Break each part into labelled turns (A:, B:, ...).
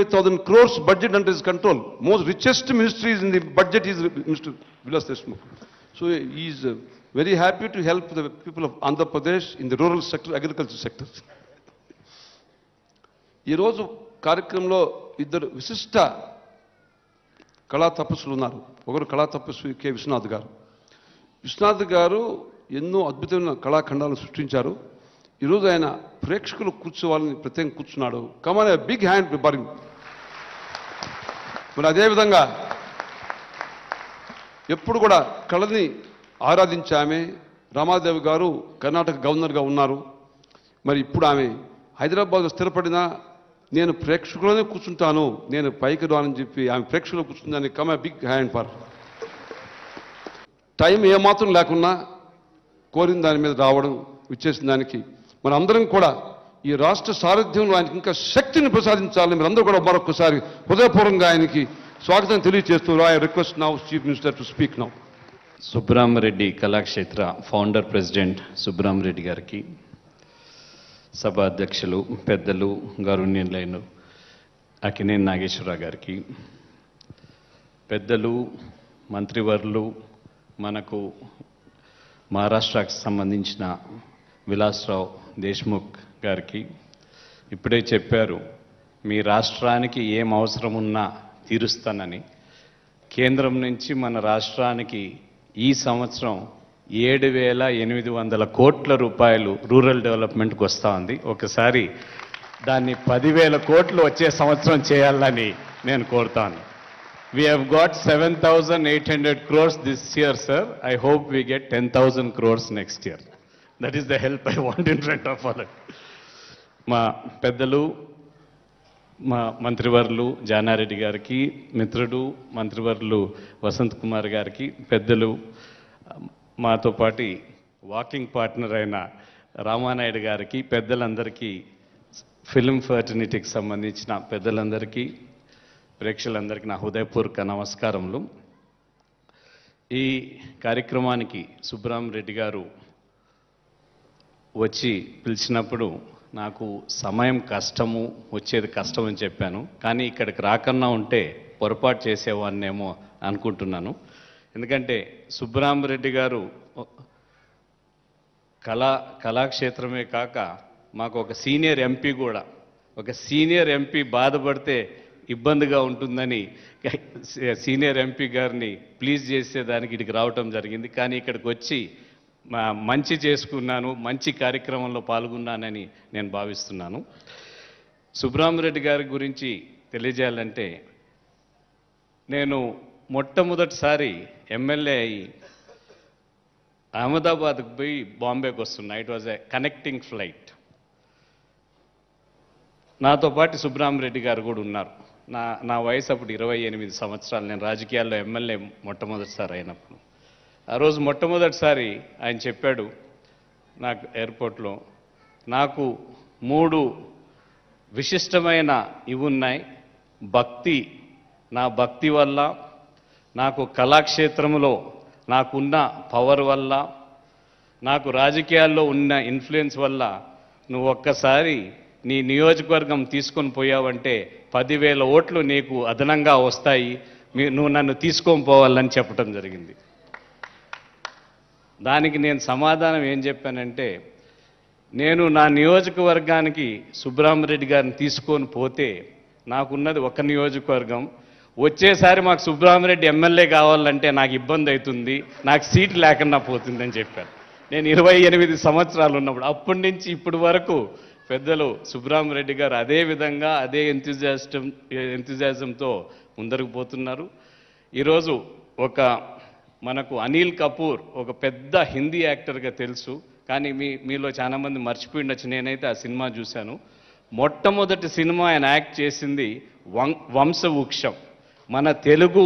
A: 25,000 crores budget under his control. Most richest ministries in the budget is Mr. Vilas Deshmukh. So he is very happy to help the people of Andhra Pradesh in the rural sector, agriculture sector. ఈ రోజు కార్యక్రమంలో ఇద్దరు విశిష్ట కళా తపస్సులు ఉన్నారు. ఒకరు కళా తపస్వి కె విశ్వనాథ్ గారు. విశ్వనాథ్ గారు ఎన్నో అద్భుతమైన కళాఖండాలను సృష్టించారు. ఈరోజు ఆయన ప్రేక్షకులు కూర్చోవాలని ప్రత్యేకంగా కూర్చున్నాడు. కమాన్ ఏ బిగ్ హ్యాండ్ ప్రిపేరింగ్. మరి అదేవిధంగా ఎప్పుడు కూడా కళని ఆరాధించే ఆమె రమాదేవి గారు కర్ణాటక గవర్నర్గా ఉన్నారు. మరి ఇప్పుడు ఆమె హైదరాబాద్లో స్థిరపడినా నేను ప్రేక్షకులనే కూర్చుంటాను, నేను పైకి రానని చెప్పి ఆమె ప్రేక్షకులు కూర్చుందని come a big hand for. Time ఏమాత్రం లేకున్నా కోరిన దాని మీద రావడం, ఇచ్చేసిన దానికి మన అందరం కూడా ఈ రాష్ట్ర సారథ్యంలో ఆయనకి ఇంకా శక్తిని ప్రసాదించాలని మీరు అందరూ కూడా మరొకసారి హృదయపూర్వకంగా ఆయనకి స్వాగతం తెలియజేస్తూ I request now chief minister to speak now.
B: Subrahma Reddy Kalakshetra founder president Subrahma Reddy గారికి, సభ అధ్యక్షులు పెద్దలు గౌరవనీయులైన అక్కినేని నాగేశ్వరరావు గారికి, పెద్దలు మంత్రివర్యులు, మనకు మహారాష్ట్రకు సంబంధించిన విలాస్రావు దేశ్ముఖ్ గారికి, ఇప్పుడే చెప్పారు మీ రాష్ట్రానికి ఏం అవసరం ఉన్నా తీరుస్తానని. కేంద్రం నుంచి మన రాష్ట్రానికి ఈ సంవత్సరం 7,800 కోట్ల రూపాయలు రూరల్ డెవలప్మెంట్కి వస్తూ ఉంది. ఒకసారి దాన్ని 10,000 కోట్లు వచ్చే సంవత్సరం చేయాలని నేను కోరుతాను. We have got 7,800 crores this year, sir. I hope we get 10,000 crores next year. That is the help I want in front of all. మా పెద్దలు, మా మంత్రివర్యులు జానారెడ్డి గారికి, మిత్రుడు మంత్రివర్యులు వసంత్ కుమార్ గారికి, పెద్దలు మాతో పాటి వాకింగ్ పార్ట్నర్ అయిన రామానాయుడు గారికి, పెద్దలందరికీ, ఫిల్మ్ ఫర్టర్నిటీకి సంబంధించిన పెద్దలందరికీ, ప్రేక్షకులందరికీ నా హృదయపూర్వక నమస్కారములు. ఈ కార్యక్రమానికి సుబ్రహ్మరెడ్డి గారు వచ్చి పిలిచినప్పుడు నాకు సమయం కష్టము, వచ్చేది కష్టం అని చెప్పాను. కానీ ఇక్కడికి రాకన్నా ఉంటే పొరపాటు చేసేవాన్నేమో అనుకుంటున్నాను. ఎందుకంటే సుబ్రహ్మరెడ్డి గారు కళాక్షేత్రమే కాక మాకు ఒక సీనియర్ ఎంపీ కూడా, ఒక సీనియర్ ఎంపీ బాధపడితే ఇబ్బందిగా ఉంటుందని సీనియర్ ఎంపీ గారిని ప్లీజ్ చేసేదానికి ఇక్కడికి రావటం జరిగింది. కానీ ఇక్కడికి వచ్చి మంచి చేసుకున్నాను, మంచి కార్యక్రమంలో పాల్గొన్నానని నేను భావిస్తున్నాను. సుబ్రహ్మరెడ్డి గారి గురించి తెలియజేయాలంటే, నేను మొట్టమొదటిసారి ఎమ్మెల్యే అయ్యి అహ్మదాబాద్కి పోయి బాంబేకి వస్తున్నా. It was a connecting flight. నాతో పాటు సుబ్రహ్మరెడ్డి గారు కూడా ఉన్నారు. నా వయసు అప్పుడు 28 సంవత్సరాలు. నేను రాజకీయాల్లో ఎమ్మెల్యే మొట్టమొదటిసారి అయినప్పుడు, ఆ రోజు మొట్టమొదటిసారి ఆయన చెప్పాడు నాకు ఎయిర్పోర్ట్లో, నాకు 3 విశిష్టమైన ఇవి ఉన్నాయి. భక్తి, నా భక్తి వల్ల, నాకు కళాక్షేత్రంలో నాకున్న పవర్ వల్ల, నాకు రాజకీయాల్లో ఉన్న ఇన్ఫ్లుయెన్స్ వల్ల నువ్వు ఒక్కసారి నీ నియోజకవర్గం తీసుకొని పోయావంటే 10,000 ఓట్లు నీకు అదనంగా వస్తాయి, నువ్వు నన్ను తీసుకొని పోవాలని చెప్పడం జరిగింది. దానికి నేను సమాధానం ఏం చెప్పానంటే, నేను నా నియోజకవర్గానికి సుబ్రహ్మరెడ్డి గారిని తీసుకొని పోతే నాకున్నది ఒక నియోజకవర్గం, వచ్చేసారి మాకు సుబ్రహ్మరెడ్డి ఎమ్మెల్యే కావాలంటే నాకు ఇబ్బంది అవుతుంది, నాకు సీట్ లేకుండా పోతుందని చెప్పాను. నేను 28 సంవత్సరాలు ఉన్నప్పుడు. అప్పటి నుంచి ఇప్పటి వరకు పెద్దలు సుబ్రహ్మరెడ్డి గారు అదే విధంగా అదే ఎంతూజియాజంతో ముందరకు పోతున్నారు. ఈరోజు మనకు అనిల్ కపూర్ ఒక పెద్ద హిందీ యాక్టర్గా తెలుసు, కానీ మీలో చాలామంది మర్చిపోయిండొచ్చు. నేనైతే ఆ సినిమా చూశాను. మొట్టమొదటి సినిమా ఆయన యాక్ట్ చేసింది వంశవృక్షం. మన తెలుగు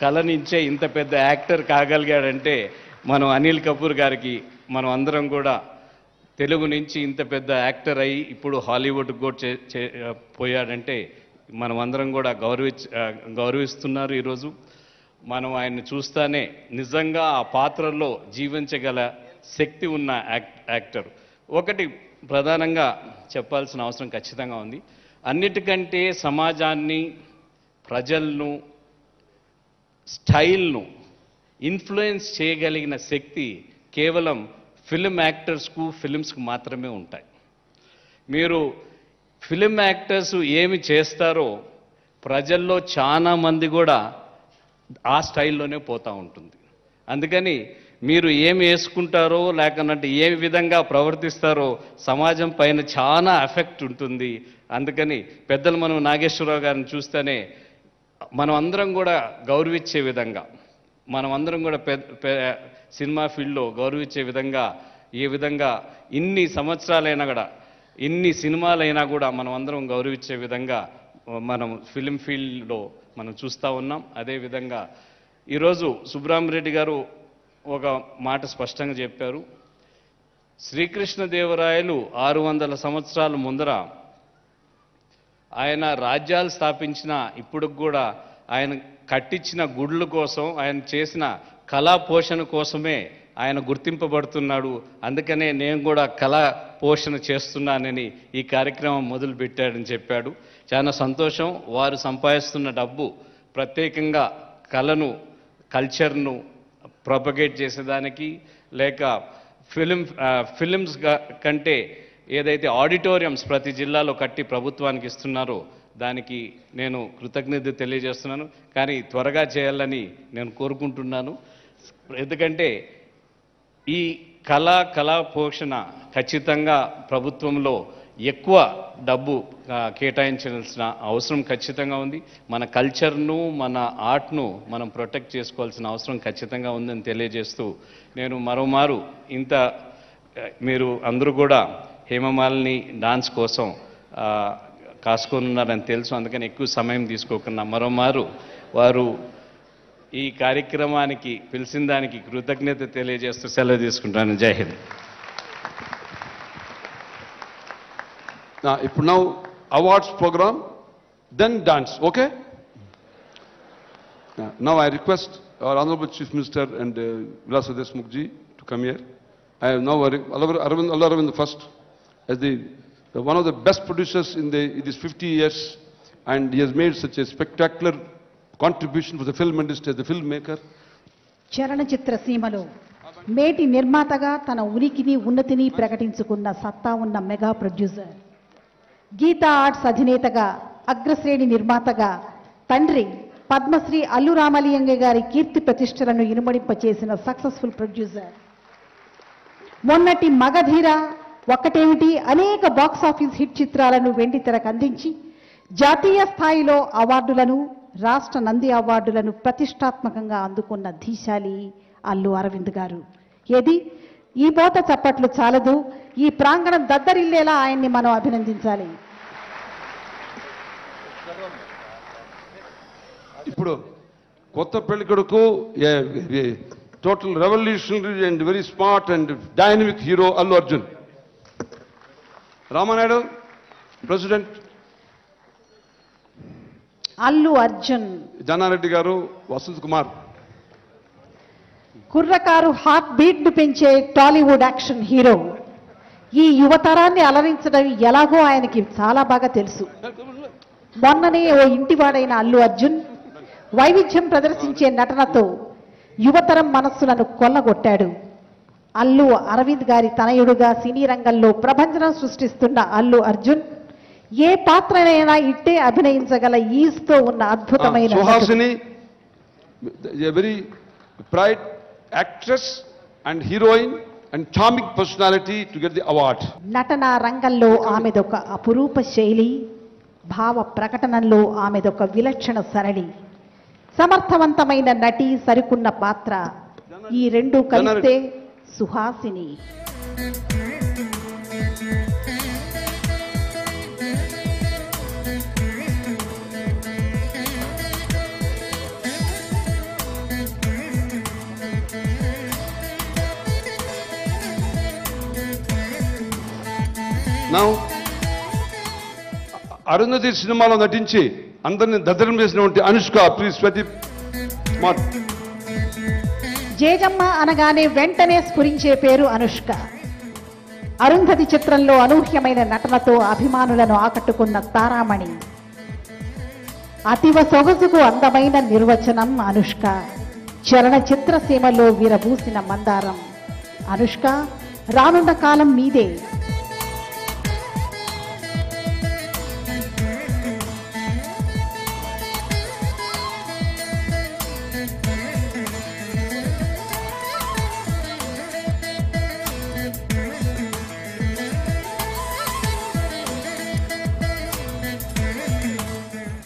B: కళ నుంచే ఇంత పెద్ద యాక్టర్ కాగలిగాడంటే మనం అనిల్ కపూర్ గారికి, మనం అందరం కూడా తెలుగు నుంచి ఇంత పెద్ద యాక్టర్ అయ్యి ఇప్పుడు హాలీవుడ్కి కూడా పోయాడంటే మనం అందరం కూడా గౌరవిస్తున్నారు. ఈరోజు మనం ఆయన్ని చూస్తానే నిజంగా ఆ పాత్రలో జీవించగల శక్తి ఉన్న యాక్టర్. ఒకటి ప్రధానంగా చెప్పాల్సిన అవసరం ఖచ్చితంగా ఉంది. అన్నిటికంటే సమాజాన్ని, ప్రజలను, స్టైల్ను ఇన్ఫ్లుయెన్స్ చేయగలిగిన శక్తి కేవలం ఫిల్మ్ యాక్టర్స్కు, ఫిల్మ్స్కు మాత్రమే ఉంటాయి. మీరు ఫిల్మ్ యాక్టర్స్ ఏమి చేస్తారో ప్రజల్లో చాలా మంది కూడా ఆ స్టైల్లోనే పోతూ ఉంటుంది. అందుకని మీరు ఏమి వేసుకుంటారో లేకనంటే ఏ విధంగా ప్రవర్తిస్తారో సమాజం పైన చాలా ఎఫెక్ట్ ఉంటుంది. అందుకని పెద్దలు మనం నాగేశ్వరరావు గారిని చూస్తేనే మనం అందరం కూడా గౌరవించే విధంగా, మనం అందరం కూడా సినిమా ఫీల్డ్లో గౌరవించే విధంగా, ఏ విధంగా ఇన్ని సంవత్సరాలైనా కూడా, ఇన్ని సినిమాలైనా కూడా మనం అందరం గౌరవించే విధంగా మనం ఫిలిం ఫీల్డ్లో మనం చూస్తూ ఉన్నాం. అదేవిధంగా ఈరోజు సుబ్రహ్మరెడ్డి గారు ఒక మాట స్పష్టంగా చెప్పారు. శ్రీకృష్ణదేవరాయలు 600 సంవత్సరాల ముందర ఆయన రాజ్యాలు స్థాపించిన ఇప్పుడు కూడా ఆయన కట్టించిన గుడుల కోసం, ఆయన చేసిన కళా పోషణ కోసమే ఆయన గుర్తింపబడుతున్నాడు. అందుకనే నేను కూడా కళా పోషణ చేస్తున్నానని ఈ కార్యక్రమం మొదలుపెట్టాడని చెప్పాడు. చాలా సంతోషం. వారు సంపాదిస్తున్న డబ్బు ప్రత్యేకంగా కళను, కల్చర్ను ప్రొపగేట్ చేసేదానికి, లేక ఫిలిమ్స్ కంటే ఏదైతే ఆడిటోరియంస్ ప్రతి జిల్లాలో కట్టి ప్రభుత్వానికి ఇస్తున్నారో దానికి నేను కృతజ్ఞత తెలియజేస్తున్నాను. కానీ త్వరగా చేయాలని నేను కోరుకుంటున్నాను. ఎందుకంటే ఈ కళా పోషణ ఖచ్చితంగా ప్రభుత్వంలో ఎక్కువ డబ్బు కేటాయించాల్సిన అవసరం ఖచ్చితంగా ఉంది. మన కల్చర్ను, మన ఆర్ట్ను మనం ప్రొటెక్ట్ చేసుకోవాల్సిన అవసరం ఖచ్చితంగా ఉందని తెలియజేస్తూ నేను మరోమారు మీరు అందరూ కూడా హేమమాలిని డాన్స్ కోసం కాసుకొనున్నారని తెలుసు. అందుకని ఎక్కువ సమయం తీసుకోకుండా మరోమారు వారు ఈ కార్యక్రమానికి పిలిచిన దానికి కృతజ్ఞత తెలియజేస్తూ సెలవు తీసుకుంటాను. జై హింద్.
A: ఇప్పుడు now awards program, then dance, okay? Now I request our Honorable Chief Minister and Vilasa Deshmukh ji to come here. I have now Aravind first as one of the best producers in these 50 years, and he has made such a spectacular contribution for the film industry as the filmmaker.
C: చలనచిత్ర సీమలో మేటి నిర్మాతగా తన ఉనికిని, ఉన్నతిని ప్రకటించుకున్న సత్తా ఉన్న mega producer, Gita arts అధినేతగా, అగ్రశ్రేణి నిర్మాతగా, తండ్రి పద్మశ్రీ అల్లు రామలింగ గారి కీర్తి ప్రతిష్టలను ఇనుమడింపచేసిన సక్సెస్ఫుల్ ప్రొడ్యూసర్, మొన్నటి మగధీర, ఒక్కటేమిటి అనేక బాక్సాఫీస్ హిట్ చిత్రాలను వెండితెరకు అందించి జాతీయ స్థాయిలో అవార్డులను, రాష్ట్ర నంది అవార్డులను ప్రతిష్టాత్మకంగా అందుకున్న ధీశాలి అల్లు అరవింద్ గారు. ఏది ఈ బోత చప్పట్లు చాలదు, ఈ ప్రాంగణం దద్దరిల్లేలా ఆయన్ని మనం అభినందించాలి.
A: ఇప్పుడు కొత్త పెళ్ళికొడుకు total revolutionary and very smart and dynamic hero Allu Arjun. Ramanaidu president,
C: Allu Arjun.
A: Janareddy గారు, వసంత్ కుమార్.
C: కుర్రకారు హార్ట్ బీట్ ను పెంచే టాలీవుడ్ యాక్షన్ హీరో. ఈ యువతరాన్ని అలరించడం ఎలాగో ఆయనకి చాలా బాగా తెలుసు. మొన్ననే ఓ ఇంటివాడైన అల్లు అర్జున్ వైవిధ్యం ప్రదర్శించే నటనతో యువతరం మనస్సులను కొల్లగొట్టాడు. అల్లు అరవింద్ గారి తనయుడుగా సినీ రంగంలో ప్రభంజనం సృష్టిస్తున్న అల్లు అర్జున్ ఏ పాత్రనైనా ఇట్టే అభినయించగల ఈజ్తో ఉన్న అద్భుతమైన
A: Suhasini, very pride actress and heroine and charming personality to get the award.
C: నటన రంగంలో ఆమెదొక అపురూప శైలి, భావ ప్రకటనలో ఆమెదొక విలక్షణ సరళి. సమర్థవంతమైన నటి, సరికున్న పాత్ర, ఈ రెండు కలిస్తే సుహాసిని. అరుంధతి సినిమాలో నటించి అందరిని దద్దరం చేసినటువంటి అనుష్క, ప్లీజ్ ప్రదీప్. జేజమ్మ అనగానే వెంటనే స్ఫురించే పేరు అనుష్క. అరుంధతి చిత్రంలో అనూహ్యమైన నటనతో అభిమానులను ఆకట్టుకున్న తారామణి. అతివ సొగసుకు అందమైన నిర్వచనం అనుష్క. చలనచిత్ర సీమలో విరబూసిన మందారం. అనుష్క, రానున్న కాలం మీదే.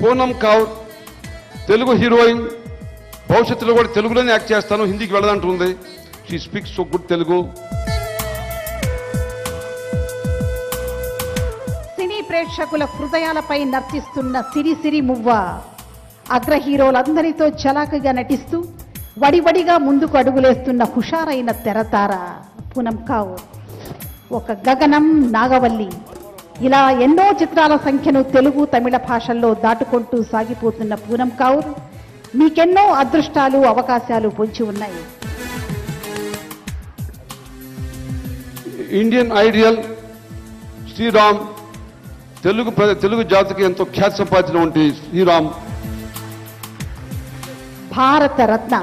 A: పూనం కౌర్ తెలుగు హీరోయిన్. భవిష్యత్తులో కూడా తెలుగులోనే యాక్ట్ చేస్తాను, హిందీకి వెళ్ళదంటుంది. She speaks so good Telugu.
C: సినీ ప్రేక్షకుల హృదయాలపై నర్తిస్తున్న సిరి మువ్వ. అగ్ర హీరోలందరితో చలాకగా నటిస్తూ వడివడిగా ముందుకు అడుగులేస్తున్న హుషారైన తెరతార పూనం కౌర్. ఒక గగనం, నాగవల్లి, ఇలా ఎన్నో చిత్రాల సంఖ్యను తెలుగు, తమిళ భాషల్లో దాటుకుంటూ సాగిపోతున్న పూనం కౌర్ మీకెన్నో అదృష్టాలు, అవకాశాలు పొంచి ఉన్నాయి.
A: ఇండియన్ ఐడియల్ శ్రీరామ్, తెలుగు జాతికి ఎంతో ఖ్యాతి సంపాదించినటువంటి శ్రీరామ్.
C: భారత రత్న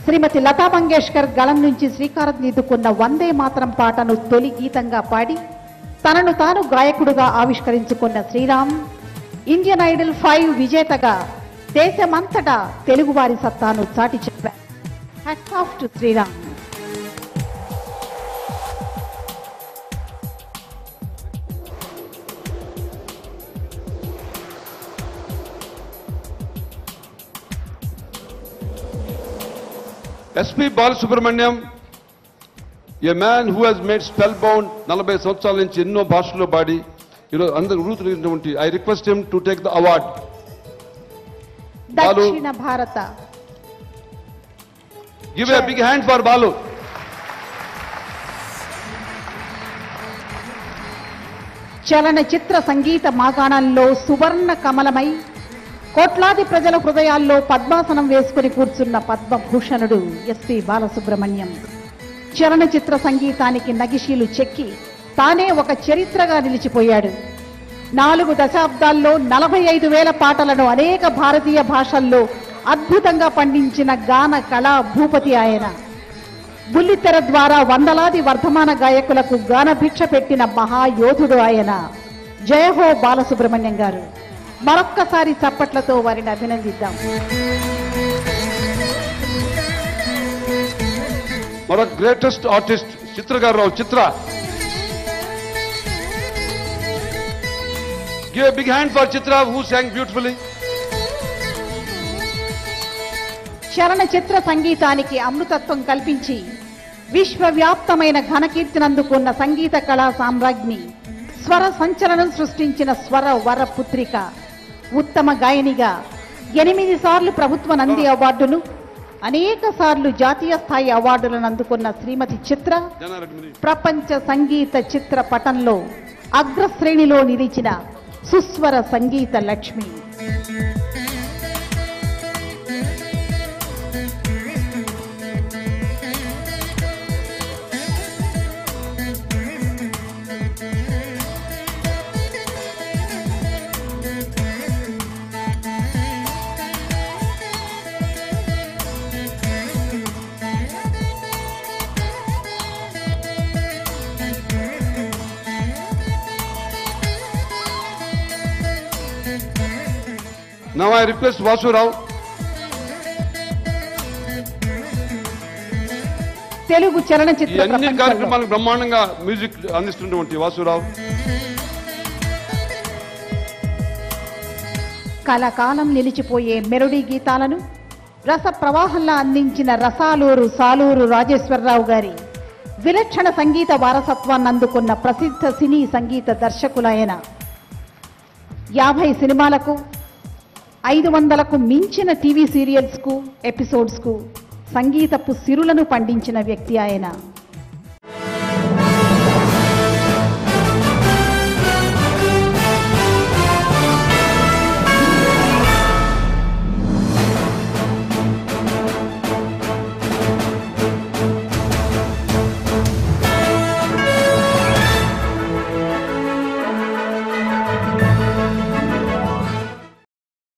C: శ్రీమతి లతా మంగేష్కర్ గళం నుంచి శ్రీకారం దిద్దుకున్న వందే మాతరం పాటను తొలి గీతంగా పాడి తనను తాను గాయకుడుగా ఆవిష్కరించుకున్న శ్రీరామ్ ఇండియన్ ఐడల్ 5 విజేతగా దేశమంతటా తెలుగువారి సత్తాను చాటి చెప్పారు. Hats off to Sreeram.
A: SP Balasubrahmanyam, a man who has made spellbound. 40 సంవత్సరాల నుంచి ఎన్నో భాషల్లో పాడి ఈరోజు అందరూ వృత్తున్నటువంటి I request him to take the award.
C: దక్షిణ భారత.
A: Give a big hand for Balu.
C: చలనచిత్ర సంగీత మాగాణంలో సువర్ణ కమలమై కోట్లాది ప్రజల హృదయాల్లో పద్మాసనం వేసుకుని కూర్చున్న పద్మభూషణుడు ఎస్పి బాలసుబ్రహ్మణ్యం. చలనచిత్ర సంగీతానికి నగిషీలు చెక్కి తానే ఒక చరిత్రగా నిలిచిపోయాడు. 4 దశాబ్దాల్లో 45,000 పాటలను అనేక భారతీయ భాషల్లో అద్భుతంగా పండించిన గాన కళా భూపతి ఆయన. బుల్లితెర ద్వారా వందలాది వర్ధమాన గాయకులకు గాన భిక్ష పెట్టిన మహాయోధుడు ఆయన. జయహో బాలసుబ్రహ్మణ్యం గారు. మరొక్కసారి చప్పట్లతో వారిని అభినందిద్దాం.
A: మరొక greatest artist Chithra garu. Chithra, give a big hand for Chithra who sang beautifully.
C: చలనచిత్ర సంగీతానికి అమృతత్వం కల్పించి విశ్వవ్యాప్తమైన ఘనకీర్తినందుకున్న సంగీత కళా సామ్రాజ్ఞి, స్వర సంచలనం సృష్టించిన స్వర వర పుత్రిక, ఉత్తమ గాయనిగా 8 సార్లు ప్రభుత్వ నంది అవార్డును, అనేక సార్లు జాతీయ స్థాయి అవార్డులను అందుకున్న శ్రీమతి చిత్ర ప్రపంచ సంగీత చిత్ర పటంలో అగ్రశ్రేణిలో నిలిచిన సుస్వర సంగీత Lakshmi.
A: Now I request Vasu Rao.
C: Telugu చలనచిత్ర
A: అన్ని
C: ప్రపంచంలో
A: కార్యక్రమాలకు బ్రహ్మాండంగా మ్యూజిక్ అందిస్తున్నటువంటి వాసురావు.
C: కలకాలం నిలిచిపోయే మెలోడీ గీతాలను రస ప్రవాహంలా అందించిన రసాలూరు సాలూరు రాజేశ్వరరావు గారి విలక్షణ సంగీత వారసత్వాన్ని అందుకున్న ప్రసిద్ధ సినీ సంగీత దర్శకులైన 50 సినిమాలకు 500కు మించిన టీవీ సీరియల్స్కు ఎపిసోడ్స్కు సంగీతపు సిరులను పండించిన వ్యక్తి ఆయన.